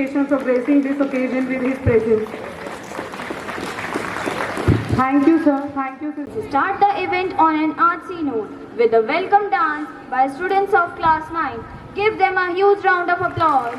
appreciation for gracing this occasion with his presence. Thank you, sir. Thank you, sir. Start the event on an artsy note with a welcome dance by students of class 9. Give them a huge round of applause.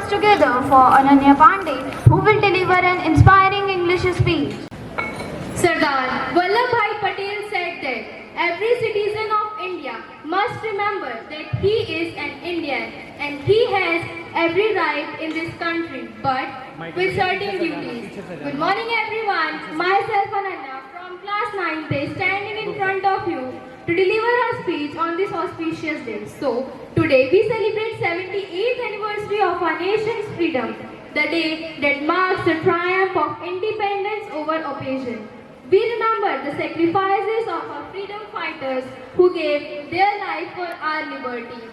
Together for Ananya Pandey, who will deliver an inspiring English speech. Sardar Vallabhbhai Patel said that every citizen of India must remember that he is an Indian and he has every right in this country, but with certain duties. Good morning everyone, myself Ananya from from class 9th is standing in front of you to deliver her speech on this auspicious day. So, today we celebrate 78th anniversary of our nation's freedom, the day that marks the triumph of independence over oppression. We remember the sacrifices of our freedom fighters who gave their life for our liberty.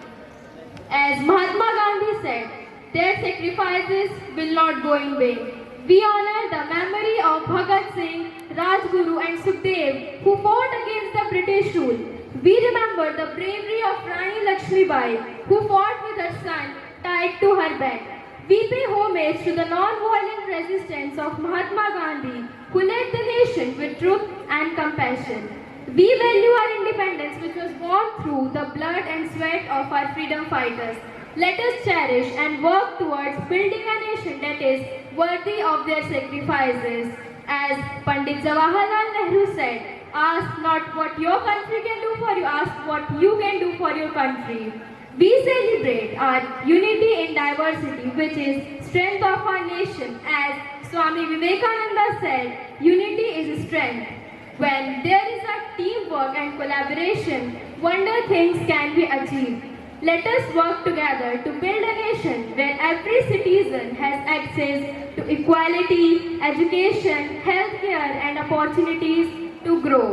As Mahatma Gandhi said, their sacrifices will not go in vain. We honor the memory of Bhagat Singh, Rajguru and Sukhdev who fought against the British rule. We remember the bravery of Rani Lakshmibai who fought with her son tied to her bed. We pay homage to the non-violent resistance of Mahatma Gandhi who led the nation with truth and compassion. We value our independence which was won through the blood and sweat of our freedom fighters. Let us cherish and work towards building a nation that is worthy of their sacrifices. As Pandit Jawaharlal Nehru said, ask not what your country can do for you, ask what you can do for your country. We celebrate our unity in diversity, which is strength of our nation. As Swami Vivekananda said, unity is strength. When there is a teamwork and collaboration, wonder things can be achieved. Let us work together to build a nation where every citizen has access to equality, education, healthcare and opportunities to grow.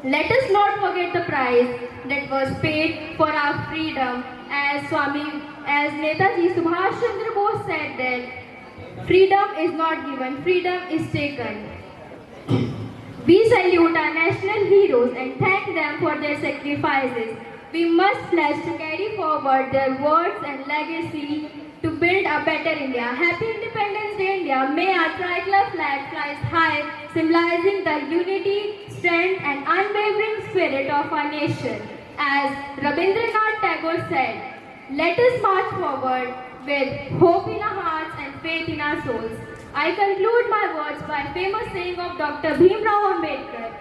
Let us not forget the price that was paid for our freedom as Netaji Subhash Chandra Bose said that freedom is not given, freedom is taken. We salute our national heroes and thank them for their sacrifices. We must pledge to carry forward their words and legacy to build a better India. Happy Independence Day, India. May our tricolor flag flies high, symbolizing the unity, strength and unwavering spirit of our nation. As Rabindranath Tagore said, let us march forward with hope in our hearts and faith in our souls. I conclude my words by famous saying of Dr. Bhimrao Ambedkar,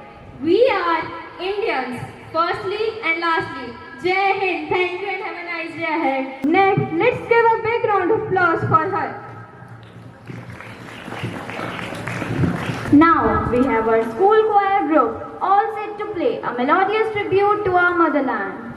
we are Indians, firstly and lastly. Jai Hind, thank you and have a nice day ahead. Next, let's give a big round of applause for her. Now we have our school choir group all set to play a melodious tribute to our motherland.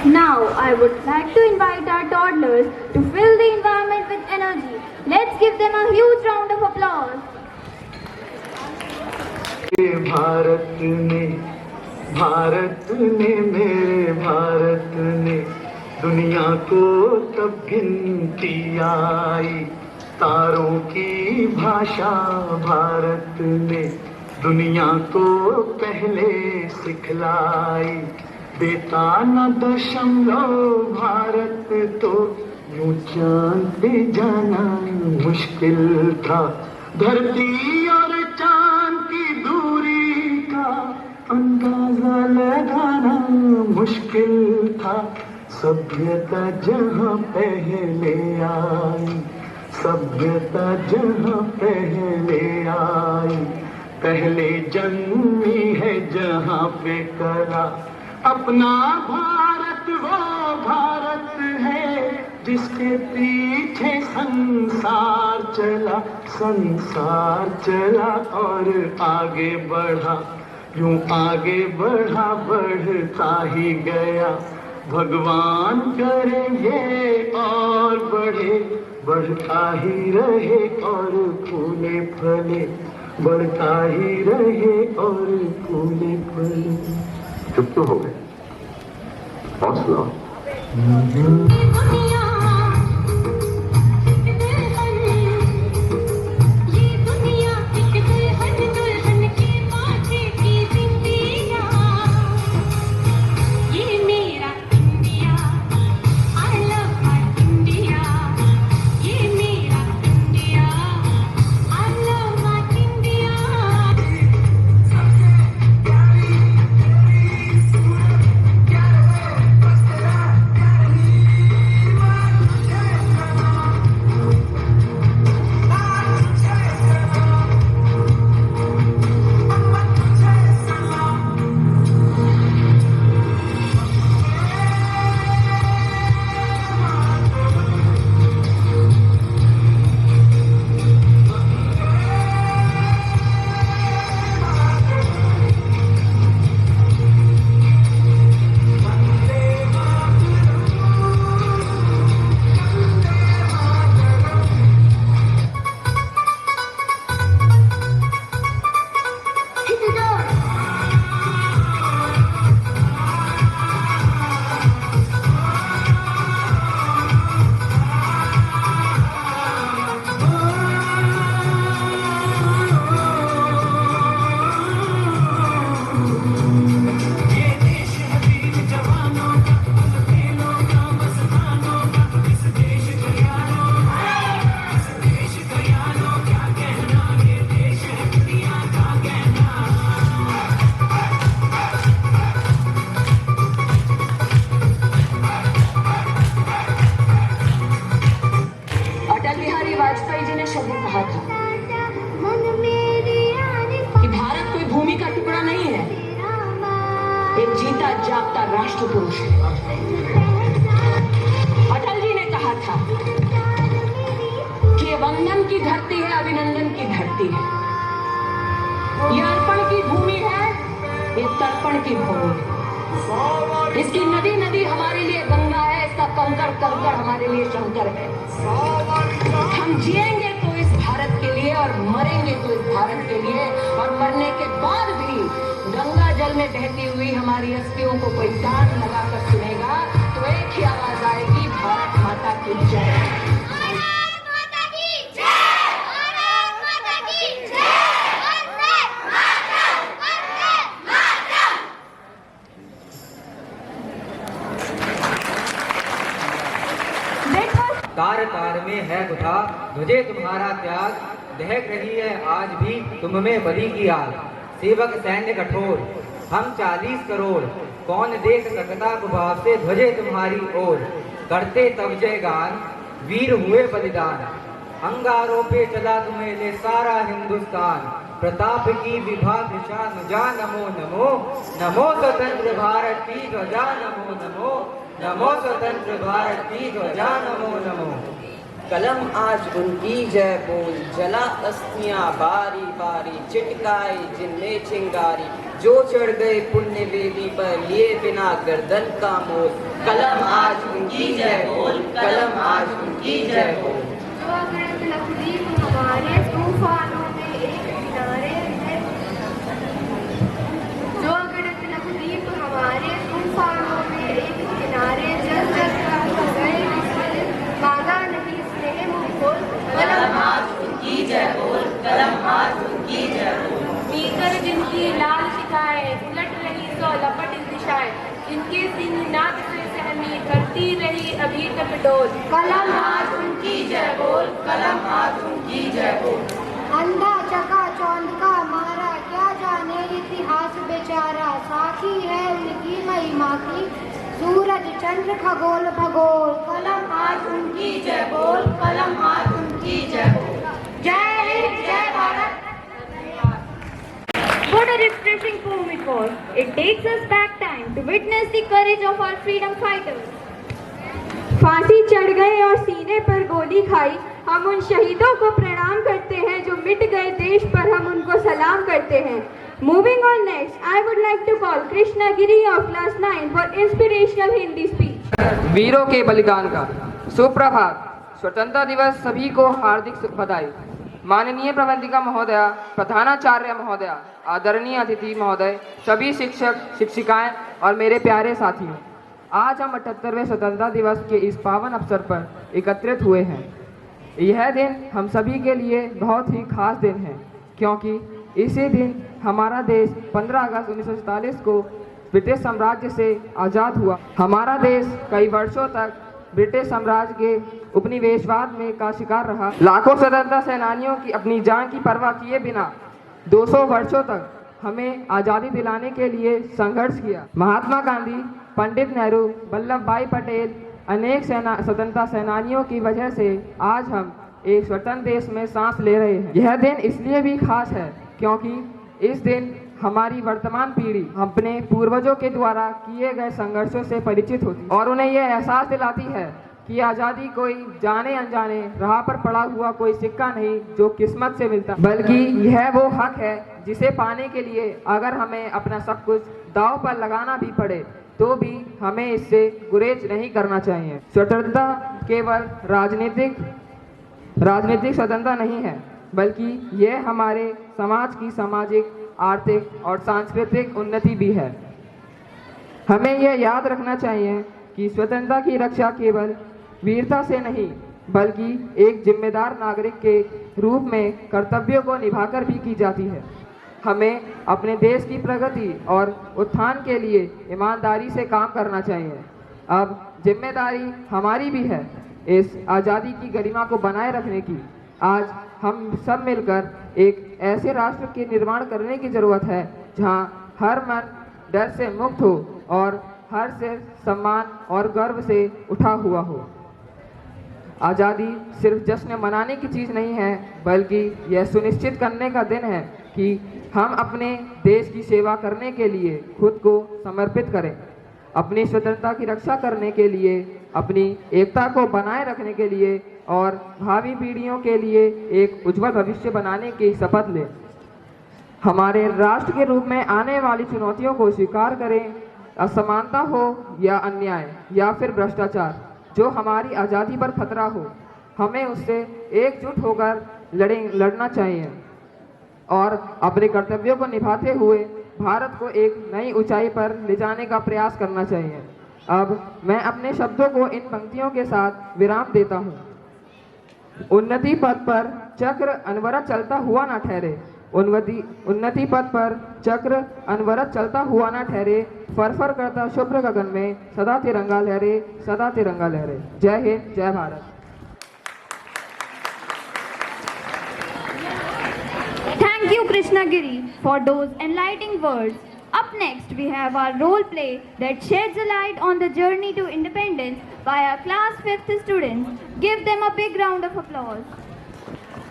Now, I would like to invite our toddlers to fill the environment with energy. Let's give them a huge round of applause. Bharat ने मेरे भारत ने दुनिया को तब गिनती आई, तारों की भाषा भारत ने दुनिया को पहले सिखलाई। देता न दशमलव भारत तो यूं चांद पे जाना मुश्किल था। धरती और चांद की दूरी का अंदाजा लगाना मुश्किल था। सभ्यता जहाँ पहले आई, सभ्यता जहाँ पहले आई, पहले जन्मी है जहाँ पे कला। अपना भारत वो भारत है जिसके पीछे संसार चला, संसार चला और आगे बढ़ा, यूं आगे बढ़ा बढ़ता ही गया। भगवान करे ये और बढ़े, बढ़ता ही रहे और फूले फले, बढ़ता ही रहे और फूले फले। चुप तो हो गए, हौसला। जागता राष्ट्र पुरुष अटल जी ने कहा था कि ये वंदन की धरती है, अभिनंदन की धरती है, ये अर्पण की भूमि है, ये तर्पण की भूमि है। इसकी नदी नदी हमारे लिए गंगा है, इसका कंकड़ कंकड़ हमारे लिए शंकर है। हम जिएंगे तो इस भारत के लिए और मरेंगे तो इस भारत के लिए, और मरने के बाद भी गंगा जल में बहती हुई हमारी अस्थियों को कोई तान लगाकर सुनेगा तो एक ही आवाज आएगी, भारत माता की जय। तार तार में है गुथा ध्वजे तुम्हारा त्याग, दहक रही है आज भी तुम में बलि की आग। सेवक सैन्य कठोर हम 40 करोड़, कौन देख सकता कुभाव से ध्वजे तुम्हारी ओर। करते तब जय गान वीर हुए बलिदान, अंगारों पे चला तुम्हें ले सारा हिंदुस्तान। प्रताप की विभा दिशा नुजा नमो नमो, नमो स्वतंत्र भारत की ध्वजा नमो नमो, नमो स्वतंत्र भारत की ध्वजा नमो नमो। कलम आज उनकी जय बोल, जला अस्थियां बारी बारी, चिटकाई जिनमें चिंगारी। जो चढ़ गए पुण्य वेदी पर लिए बिना गर्दन का मोल। कलम आज उनकी जय बोल, कलम आज उनकी जय बोल। जो अगणित लखदीप हमारे तूफानों में एक किनारे है, जो अगणित लखदीप हमारे तूफानों में एक किनारे, जल जल कर गए किसी मांगा नहीं स्नेह मुँह खोल। कलम आज उनकी जय बोल, कलम आज उनकी जय बोल। मीकर जिनकी लाल शिकायत उलट रही सो लपट दिशाएं, जिनके सिंह नाद से सहमी करती रही अभी तक डोल। कलम आज उनकी जय बोल, कलम आज उनकी जय बोल। अंधा चका चौंध का मारा क्या जाने इतिहास बेचारा, साखी है उनकी महिमा की सूरज चंद्र खगोल भगोल। कलम आज उनकी जय बोल, कलम आज उनकी जय बोल। जय हिंद जय Bharat. What a refreshing poem it was. It takes us back time to witness the courage of our freedom fighters. फांसी चढ़ गए और सीने पर गोली खाई, हम उन शहीदों को प्रणाम करते हैं जो मिट गए देश पर, हम उनको सलाम करते हैं। Moving on next, I would like to call Krishna Giri of class 9 for inspirational Hindi speech. वीरों के बलिदान का सुप्रभात। स्वतंत्रता दिवस सभी को हार्दिक बधाई। माननीय प्रबंधिका महोदया, प्रधानाचार्य महोदया, आदरणीय अतिथि महोदय, सभी शिक्षक शिक्षिकाएं और मेरे प्यारे साथियों, आज हम 78वें स्वतंत्रता दिवस के इस पावन अवसर पर एकत्रित हुए हैं। यह दिन हम सभी के लिए बहुत ही खास दिन है, क्योंकि इसी दिन हमारा देश 15 अगस्त 1947 को ब्रिटिश साम्राज्य से आज़ाद हुआ। हमारा देश कई वर्षों तक ब्रिटिश साम्राज्य के उपनिवेशवाद में का शिकार रहा। लाखों स्वतंत्रता सेनानियों की अपनी जान की परवाह किए बिना 200 वर्षों तक हमें आज़ादी दिलाने के लिए संघर्ष किया। महात्मा गांधी, पंडित नेहरू, वल्लभ भाई पटेल, अनेक स्वतंत्रता सेनानियों की वजह से आज हम एक स्वतंत्र देश में सांस ले रहे हैं। यह दिन इसलिए भी खास है क्योंकि इस दिन हमारी वर्तमान पीढ़ी अपने पूर्वजों के द्वारा किए गए संघर्षों से परिचित होती और उन्हें यह एहसास दिलाती है कि आज़ादी कोई जाने अनजाने राह पर पड़ा हुआ कोई सिक्का नहीं जो किस्मत से मिलता, बल्कि यह वो हक है जिसे पाने के लिए अगर हमें अपना सब कुछ दांव पर लगाना भी पड़े तो भी हमें इससे गुरेज नहीं करना चाहिए। स्वतंत्रता केवल राजनीतिक स्वतंत्रता नहीं है, बल्कि यह हमारे समाज की सामाजिक, आर्थिक और सांस्कृतिक उन्नति भी है। हमें यह याद रखना चाहिए कि स्वतंत्रता की रक्षा केवल वीरता से नहीं बल्कि एक जिम्मेदार नागरिक के रूप में कर्तव्यों को निभाकर भी की जाती है। हमें अपने देश की प्रगति और उत्थान के लिए ईमानदारी से काम करना चाहिए। अब जिम्मेदारी हमारी भी है इस आज़ादी की गरिमा को बनाए रखने की। आज हम सब मिलकर एक ऐसे राष्ट्र के निर्माण करने की ज़रूरत है जहां हर मन डर से मुक्त हो और हर सिर सम्मान और गर्व से उठा हुआ हो। आज़ादी सिर्फ जश्न मनाने की चीज़ नहीं है, बल्कि यह सुनिश्चित करने का दिन है कि हम अपने देश की सेवा करने के लिए खुद को समर्पित करें, अपनी स्वतंत्रता की रक्षा करने के लिए, अपनी एकता को बनाए रखने के लिए और भावी पीढ़ियों के लिए एक उज्जवल भविष्य बनाने की शपथ लें। हमारे राष्ट्र के रूप में आने वाली चुनौतियों को स्वीकार करें। असमानता हो या अन्याय या फिर भ्रष्टाचार, जो हमारी आज़ादी पर खतरा हो, हमें उससे एकजुट होकर लड़ना चाहिए और अपने कर्तव्यों को निभाते हुए भारत को एक नई ऊंचाई पर ले जाने का प्रयास करना चाहिए। अब मैं अपने शब्दों को इन पंक्तियों के साथ विराम देता हूँ। उन्नति पथ पर चक्र अनवरत चलता हुआ ना ठहरे, उन्नति पथ पर चक्र अनवरत चलता हुआ ना ठहरे, फरफर करता शुभ्र गगन में सदा तिरंगा लहरे, सदा तिरंगा लहरे। जय हिंद, जय Bharat. Thank you, Krishna Giri, for those enlightening words. Up next, we have our role play that sheds a light on the journey to independence by our class 5th students. Give them a big round of applause.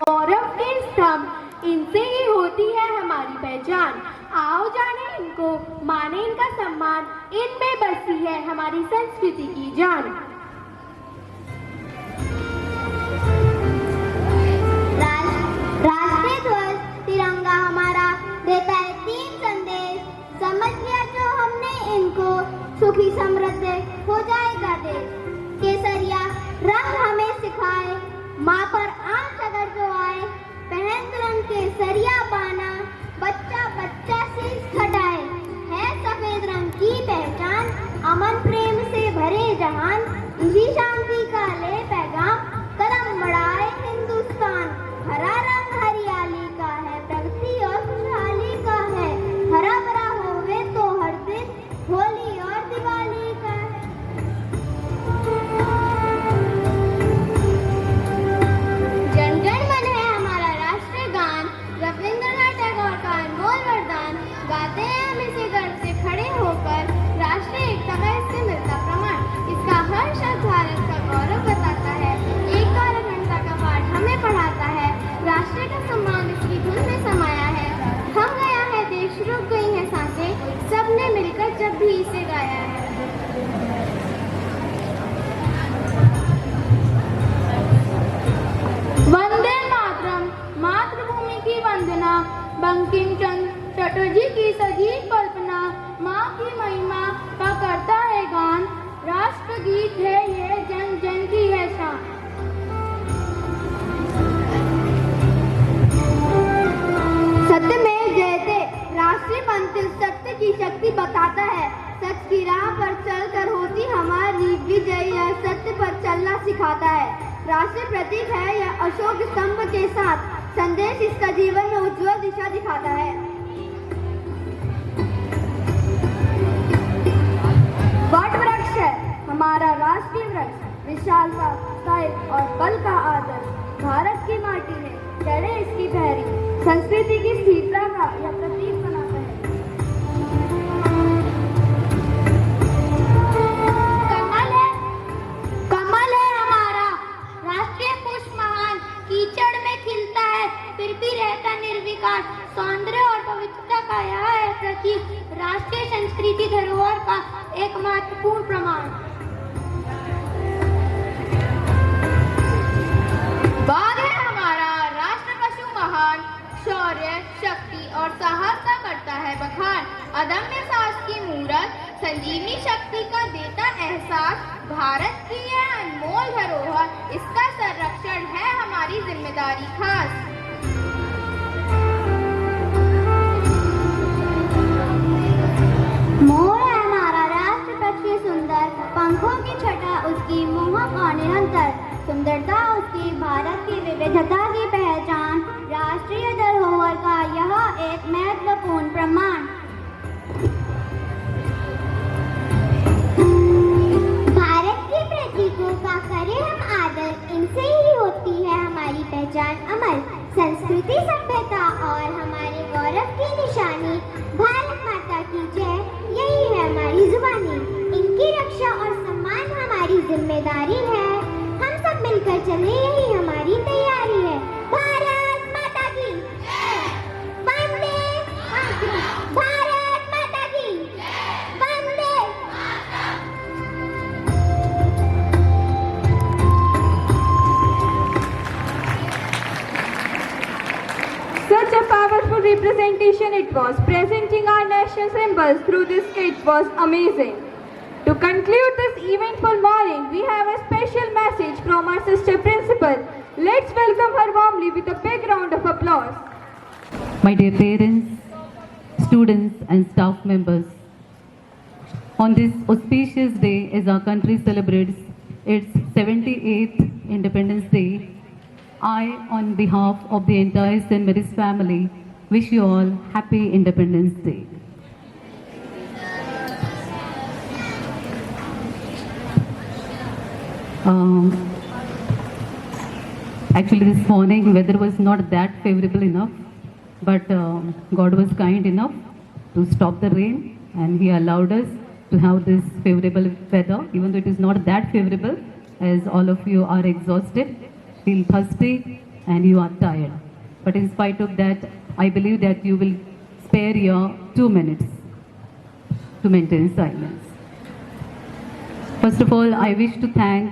गौरव के स्तंभ, इनसे ही होती है हमारी पहचान। आओ जाने इनको, माने इनका सम्मान, इनमें बसी है हमारी संस्कृति की जान। राष्ट्रीय ध्वज तिरंगा हमारा देता है 3 संदेश। सुखी समृद्ध हो जाएगा देश। केसरिया रंग हमें सिखाए, माँ पर आंच अगर जो आए, पहन रंग केसरिया बाना, बच्चा बच्चा से घटाए। है सफेद रंग की पहचान, अमन प्रेम से भरे जहान, इसी शांति का ले पैगाम, कदम बढ़ाए हिंदुस्तान। हरा रंग हरियाली का है, प्रगति और खुशहाली का है, हरा भरा होवे तो हर दिन होली और दिवाली का है। जन गण मन है हमारा राष्ट्रीय गान, रविंद्रनाथ टैगोर का अनमोल वरदान। गाते हैं हम इसे गर्व से खड़े होकर, राष्ट्रीय एकता का इससे मिलता प्रमाण। इसका हर शब्द भारत का गौरव बताता है, एकता और अखंडता का पाठ हमें पढ़ाता है। राष्ट्र का सम्मान इसकी धुन में समाया है, थम गया है देश, रुक गई है सांसें, सबने मिलकर जब भी इसे गाया है। वंदे मातरम, मातृभूमि की वंदना, बंकिम चंद्र चटर्जी की सजीव कल्पना, माँ की महिमा का करता है गान, राष्ट्रगीत है ये जन जन की है शान। सत्य में जयते, राष्ट्रीय मंत्र सत्य की शक्ति बताता है। सच की राह पर चलकर होती हमारी विजय, यह सत्य पर चलना सिखाता है। राष्ट्रीय प्रतीक है यह अशोक स्तंभ के साथ, संदेश इसका जीवन में उज्जवल दिशा दिखाता है। वट वृक्ष है हमारा राष्ट्रीय वृक्ष, विशालता, स्थायित्व और बल का आदर। भारत की माटी में जड़ें इसकी पहरी, संस्कृति की स्थिरता का यह प्रतीक बनाता है। कमल है हमारा राष्ट्रीय पुष्प, महान कीचड़ में खिलता है फिर भी रहता निर्विकार। सौंदर्य और पवित्रता का यह है प्रतीक, राष्ट्रीय संस्कृति धरोहर का एक महत्वपूर्ण प्रमाण। बाघ है हमारा राष्ट्र पशु, महान शौर्य, शक्ति और साहस का करता है बखान। अदम्य साहस की मूरत, संजीवनी शक्ति का देता एहसास। भारत की यह अनमोल धरोहर, इसका संरक्षण है हमारी जिम्मेदारी खास। मोर है हमारा राष्ट्र पक्षी सुंदर, पंखों की छटा उसकी मोहक और निरंतर। सुंदरता उसकी भारत की विविधता की पहचान, राष्ट्रीय धरोहर का यह एक महत्वपूर्ण प्रमाण। भारत के प्रतीकों का करें हम आदर, इनसे ही होती है हमारी पहचान अमर। संस्कृति, सभ्यता और हमारे गौरव की निशानी, भारत माता की जय, यही है हमारी जुबानी। इनकी रक्षा और सम्मान हमारी जिम्मेदारी है, हम सब मिलकर चले यही हमारी तैयारी है। भारत माता की जय, वंदे मातरम। भारत माता की जय, Vande Mataram. Such a powerful representation it was. Presenting our national symbols through this skit was amazing. To conclude this eventful morning, we have a special message from our sister principal. Let's welcome her warmly with a big round of applause. My dear parents, students and staff members, on this auspicious day as our country celebrates its 78th Independence Day, I, on behalf of the entire St. Mary's family, wish you all happy Independence Day. Actually, this morning weather was not that favorable enough, but God was kind enough to stop the rain, and He allowed us to have this favorable weather, even though it is not that favorable, as all of you are exhausted, feel thirsty, and you are tired. But in spite of that, I believe that you will spare your 2 minutes to maintain silence. First of all, I wish to thank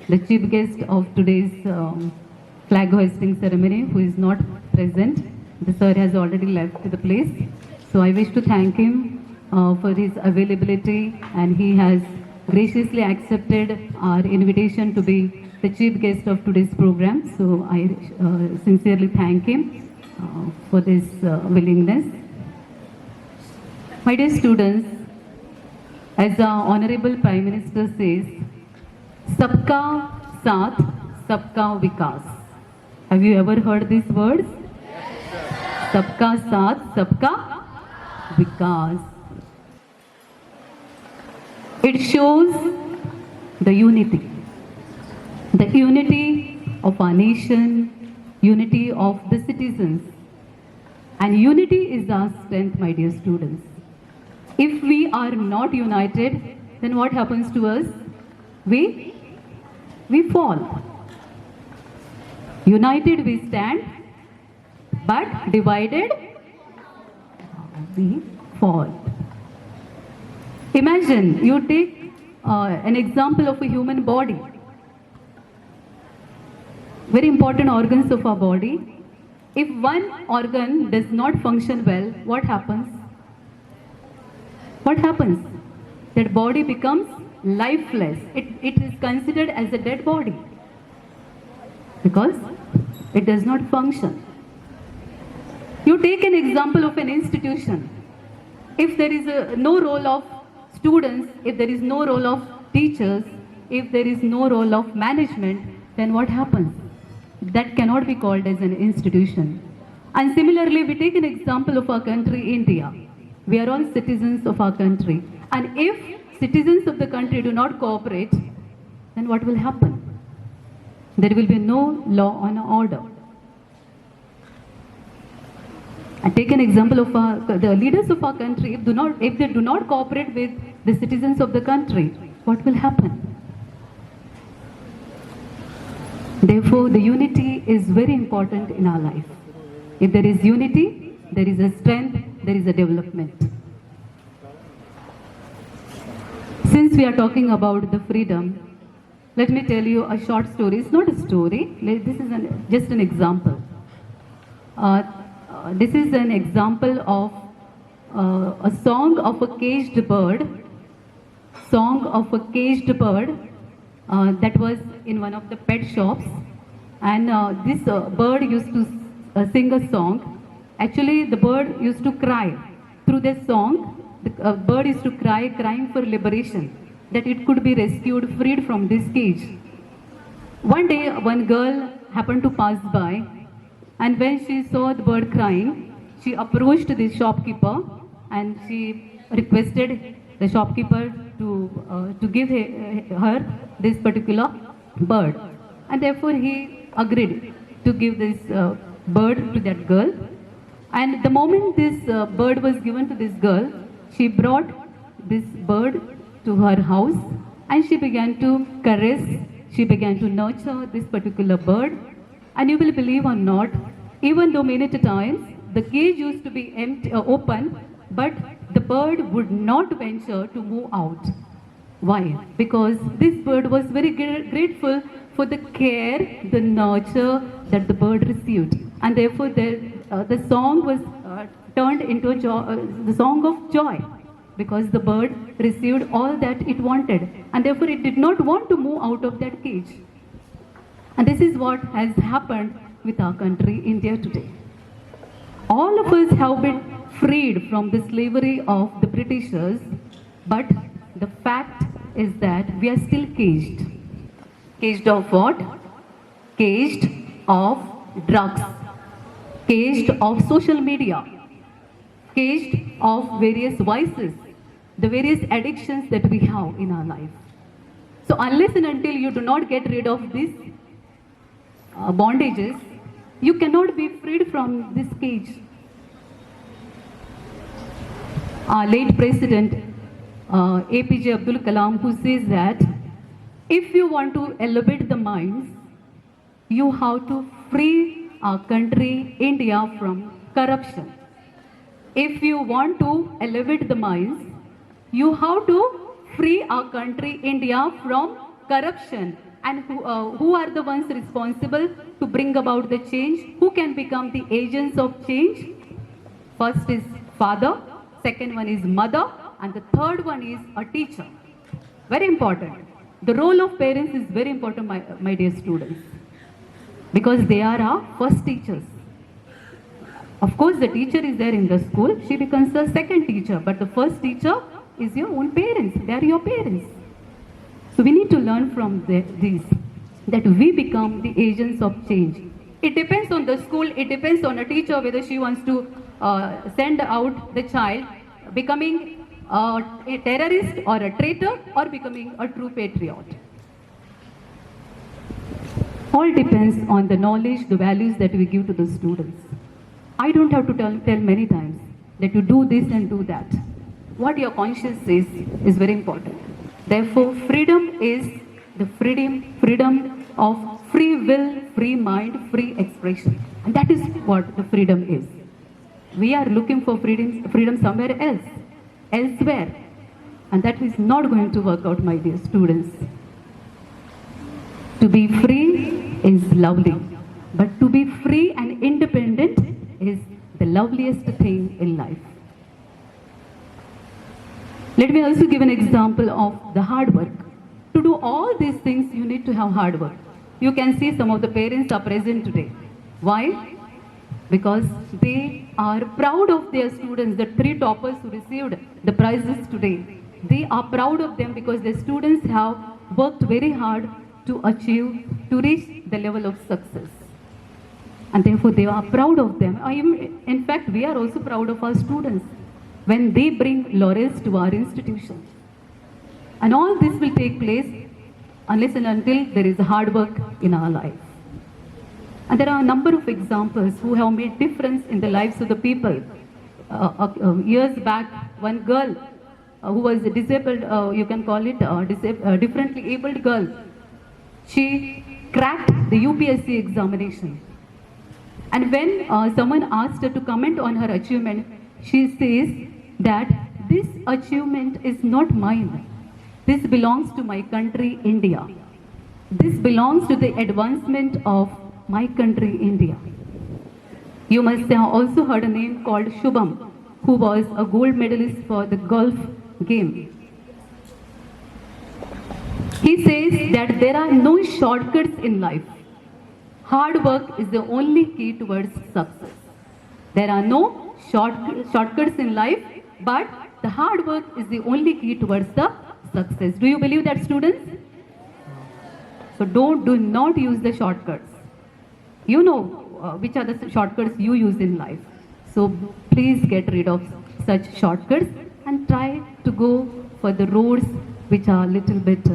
the chief guest of today's flag hoisting ceremony, who is not present. The sir has already left the place. So I wish to thank him for his availability, and he has graciously accepted our invitation to be the chief guest of today's program. So I sincerely thank him for this willingness. My dear students, as the Honorable Prime Minister says, Sabka Saath, Sabka Vikas. Have you ever heard these words? Sabka Saath, Sabka Vikas. It shows the unity of our nation, unity of the citizens. And unity is our strength, my dear students. If we are not united, then what happens to us? We fall. United we stand, but divided we fall. Imagine you take an example of a human body. Very important organs of our body. If one organ does not function well, what happens? What happens? That body becomes lifeless. It is considered as a dead body because it does not function. You take an example of an institution. If there is no role of students, if there is no role of teachers, if there is no role of management, then what happens? That cannot be called as an institution. And similarly, we take an example of our country, India. We are all citizens of our country. And if citizens of the country do not cooperate, then what will happen? There will be no law and order. And take an example of the leaders of our country. If they do not cooperate with the citizens of the country, what will happen? Therefore, the unity is very important in our life. If there is unity, there is a strength, there is a development. Since we are talking about the freedom, let me tell you a short story. It's not a story. This is just an example. This is an example of a song of a caged bird. Song of a caged bird that was in one of the pet shops. And this bird used to sing a song. Actually, the bird used to cry. Through this song, the bird used to cry, crying for liberation, that it could be rescued, freed from this cage. One day, one girl happened to pass by, and when she saw the bird crying, she approached the shopkeeper and she requested the shopkeeper to give her this particular bird. And therefore, he agreed to give this bird to that girl. And the moment this bird was given to this girl, she brought this bird to her house and she began to caress, she began to nurture this particular bird. And you will believe or not, even though many times the cage used to be empty, open, but the bird would not venture to move out. Why? Because this bird was very grateful for the care, the nurture that the bird received. And therefore the song was turned into the song of joy, because the bird received all that it wanted, and therefore it did not want to move out of that cage. And this is what has happened with our country, India, today. All of us have been freed from the slavery of the Britishers, but the fact is that we are still caged. Caged of what? Caged of drugs, caged of social media, caged of various vices, the various addictions that we have in our life. So unless and until you do not get rid of these bondages, you cannot be freed from this cage. Our late President APJ Abdul Kalam, who says that if you want to elevate the minds, you have to free our country, India, from corruption. If you want to elevate the minds, you have to free our country, India, from corruption. And who are the ones responsible to bring about the change? Who can become the agents of change? First is father, second one is mother, and the third one is a teacher. Very important. The role of parents is very important, my dear students, because they are our first teachers. Of course, the teacher is there in the school, she becomes the second teacher, but the first teacher is your own parents, they are your parents. So we need to learn from these, that we become the agents of change. It depends on the school, it depends on a teacher whether she wants to send out the child becoming a terrorist or a traitor or becoming a true patriot. All depends on the knowledge, the values that we give to the students. I don't have to tell many times that you do this and do that. What your conscience says is very important. Therefore, freedom is the freedom of free will, free mind, free expression. And that is what the freedom is. We are looking for freedom somewhere else, elsewhere. And that is not going to work out, my dear students. To be free is lovely, but to be free and independent is the loveliest thing in life. Let me also give an example of the hard work. To do all these things, you need to have hard work. You can see some of the parents are present today. Why? Because they are proud of their students, the 3 toppers who received the prizes today. They are proud of them because their students have worked very hard to reach the level of success. And therefore they are proud of them. In fact, we are also proud of our students when they bring laurels to our institution. And all this will take place unless and until there is hard work in our life. And there are a number of examples who have made difference in the lives of the people. Years back, one girl who was disabled, you can call it differently abled girl, she cracked the UPSC examination. And when someone asked her to comment on her achievement, she says that this achievement is not mine. This belongs to my country, India. This belongs to the advancement of my country, India. You must have also heard a name called Shubham, who was a gold medalist for the golf game. He says that there are no shortcuts in life. Hard work is the only key towards success. There are no shortcuts in life, but the hard work is the only key towards the success. Do you believe that, students? So do not use the shortcuts. You know which are the shortcuts you use in life. So please get rid of such shortcuts and try to go for the roads which are a little bit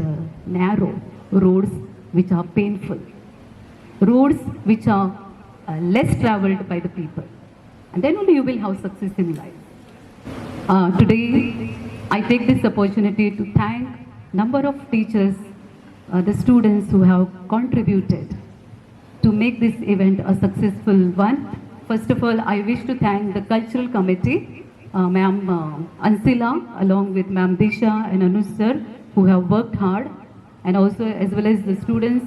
narrow, roads which are painful, roads which are less traveled by the people. And then only you will have success in life. Today, I take this opportunity to thank number of teachers, the students who have contributed to make this event a successful one. First of all, I wish to thank the cultural committee, Ma'am Ansila, along with Ma'am Disha and Anush sir, who have worked hard, and also as well as the students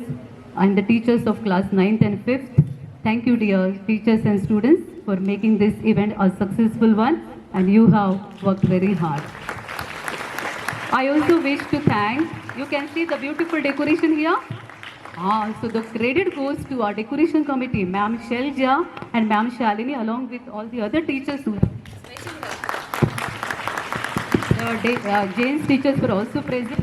and the teachers of class 9th and 5th. Thank you, dear teachers and students, for making this event a successful one, and you have worked very hard. I also wish to thank, you can see the beautiful decoration here. So the credit goes to our decoration committee, Ma'am Shelja and Ma'am Shalini, along with all the other teachers who Jane's teachers were also present.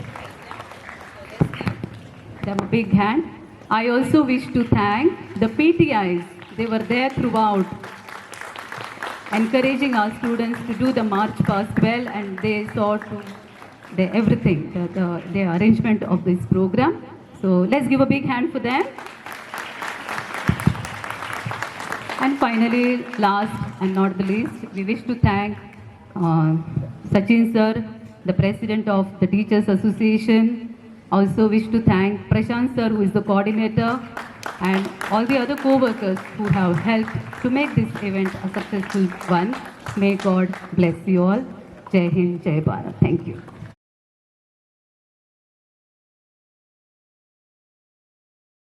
Them a big hand. I also wish to thank the PTIs. They were there throughout, encouraging our students to do the march past well, and they saw to everything, the arrangement of this program. So let's give a big hand for them. And finally, last and not the least, we wish to thank Sachin sir, the president of the Teachers Association. Also wish to thank Prashant sir, who is the coordinator, and all the other co-workers who have helped to make this event a successful one. May God bless you all. Jai Hind, Jai Bharat. Thank you.